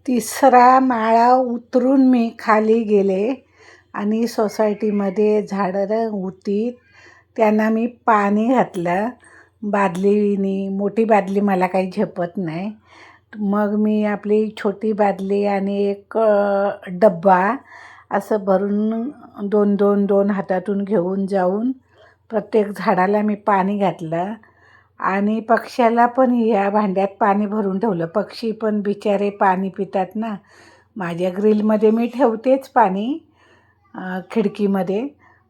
तिसरा माळा उतरून मी खाली गेले आणि सोसायटीमध्ये झाडं होती. त्यांना मी पाणी घातलं बादलीनी. मोठी बादली मला काही झेपत नाही. मग मी आपली छोटी बादली आणि एक डब्बा असं भरून दोन हातातून घेऊन जाऊन प्रत्येक झाडाला मी पाणी घातलं आणि पक्ष्याला पण या भांड्यात पाणी भरून ठेवलं. पक्षी पण बिचारे पाणी पितात ना. माझ्या ग्रिलमध्ये मी ठेवतेच पाणी खिडकीमध्ये,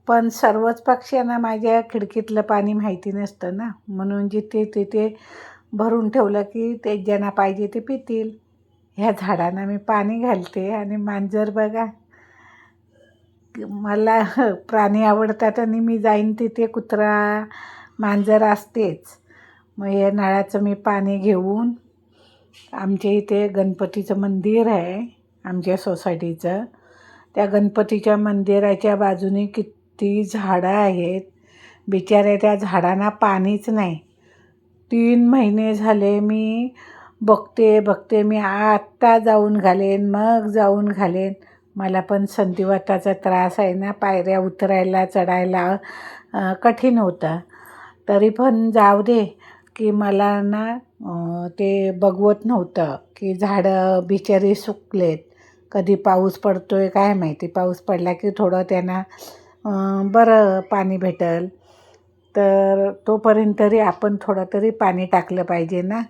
पण सर्वच पक्ष्यांना माझ्या खिडकीतलं पाणी माहिती नसतं ना, म्हणून जिथे तिथे भरून ठेवलं की ते ज्यांना पाहिजे ते पितील. ह्या झाडांना मी पाणी घालते. आणि मांजर बघा, मला प्राणी आवडतात आणि मी जाईन तिथे कुत्रा मांजर असतेच. मग या नळाचं मी पाणी घेऊन, आमच्या इथे गणपतीचं मंदिर आहे आमच्या सोसायटीचं. त्या गणपतीच्या मंदिराच्या बाजूने किती झाडं आहेत. बिचाऱ्या त्या झाडांना पाणीच नाही. 3 महिने झाले मी बघते मी आत्ता जाऊन घालेन, मग जाऊन घालेन. मला पण संधिवाताचा त्रास आहे ना, पायऱ्या उतरायला चढायला कठीण होतं. तरी पण जाऊ दे की मला ना ते बघवत नव्हतं की झाडं बिचारी सुकलेत. कधी पाऊस पडतो आहे काय माहिती. पाऊस पडला की थोडं त्यांना बरं पाणी भेटेल. तर तोपर्यंत तरी आपण थोडं तरी पाणी टाकलं पाहिजे ना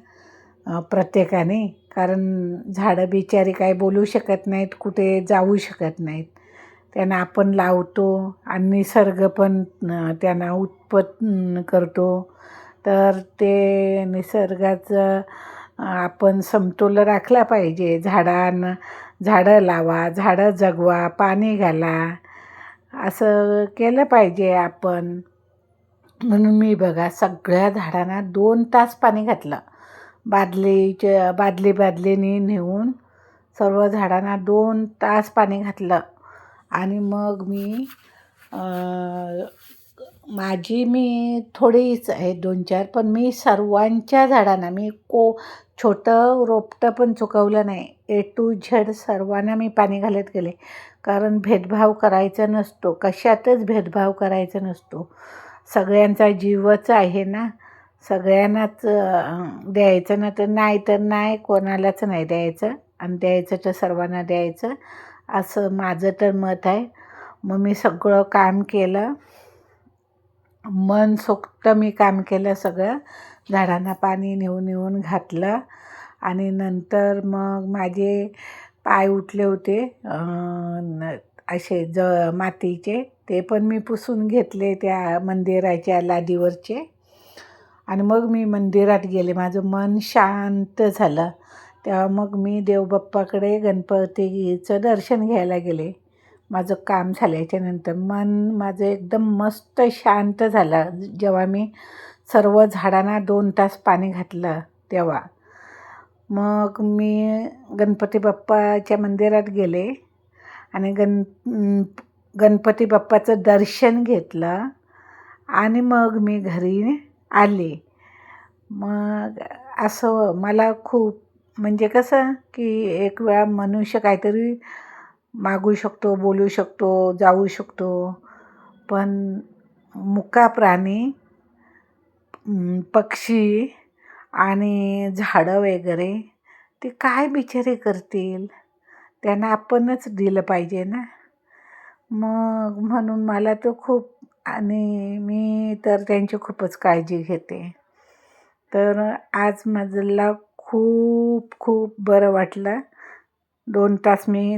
प्रत्येकाने. कारण झाडं बिचारी काय बोलू शकत नाहीत, कुठे जाऊ शकत नाहीत. त्यांना आपण लावतो आणि निसर्ग पण त्यांना उत्पन्न करतो. तर ते निसर्गाचं आपण समतोल राखला पाहिजे. झाडं लावा, झाडं जगवा, पाणी घाला, असं केलं पाहिजे आपण. म्हणून मी बघा सगळ्या झाडांना 2 तास पाणी घातलं. बादलीने नेऊन सर्व झाडांना 2 तास पाणी घातलं. आणि मग मी मी थोडीच आहे 2-4, पण मी सर्वांच्या झाडांना मी छोटं रोपटं पण चुकवलं नाही. A to Z सर्वांना मी पाणी घालत गेले. कारण भेदभाव करायचा नसतो, कशातच भेदभाव करायचा नसतो. सगळ्यांचा जीवच आहे ना. सगळ्यांनाच द्यायचं ना, तर नाही, कोणालाच नाही द्यायचं. आणि द्यायचं तर सर्वांना द्यायचं, असं माझं तर मत आहे. मग मी सगळं काम केलं, मनसोक्त मी काम केलं सगळं. झाडांना पाणी नेऊन घातलं. आणि नंतर मग माझे पाय उठले होते असे मातीचे, ते पण मी पुसून घेतले त्या मंदिराच्या लादीवरचे. आणि मग मी मंदिरात गेले. माझं मन शांत झालं. तेव्हा मग मी देवबाप्पाकडे गणपतीचं दर्शन घ्यायला गेले. माझं काम झाल्याच्यानंतर मन माझं एकदम मस्त शांत झालं जेव्हा मी सर्व झाडांना 2 तास पाणी घातलं तेव्हा. मग मी गणपती बाप्पाच्या मंदिरात गेले आणि गणपती बाप्पाचं दर्शन घेतलं आणि मग मी घरी आले. मग असं मला खूप म्हणजे कसं की एक वेळा मनुष्य काहीतरी मागू शकतो, बोलू शकतो, जाऊ शकतो, पण मुका प्राणी, पक्षी आणि झाडं वगैरे ते काय बिचारे करतील. त्यांना आपणच दिलं पाहिजे ना. मग म्हणून मला तो खूप, आणि मी तर त्यांची खूपच काळजी घेते. तर आज मला खूप बरं वाटलं. 2 तास मी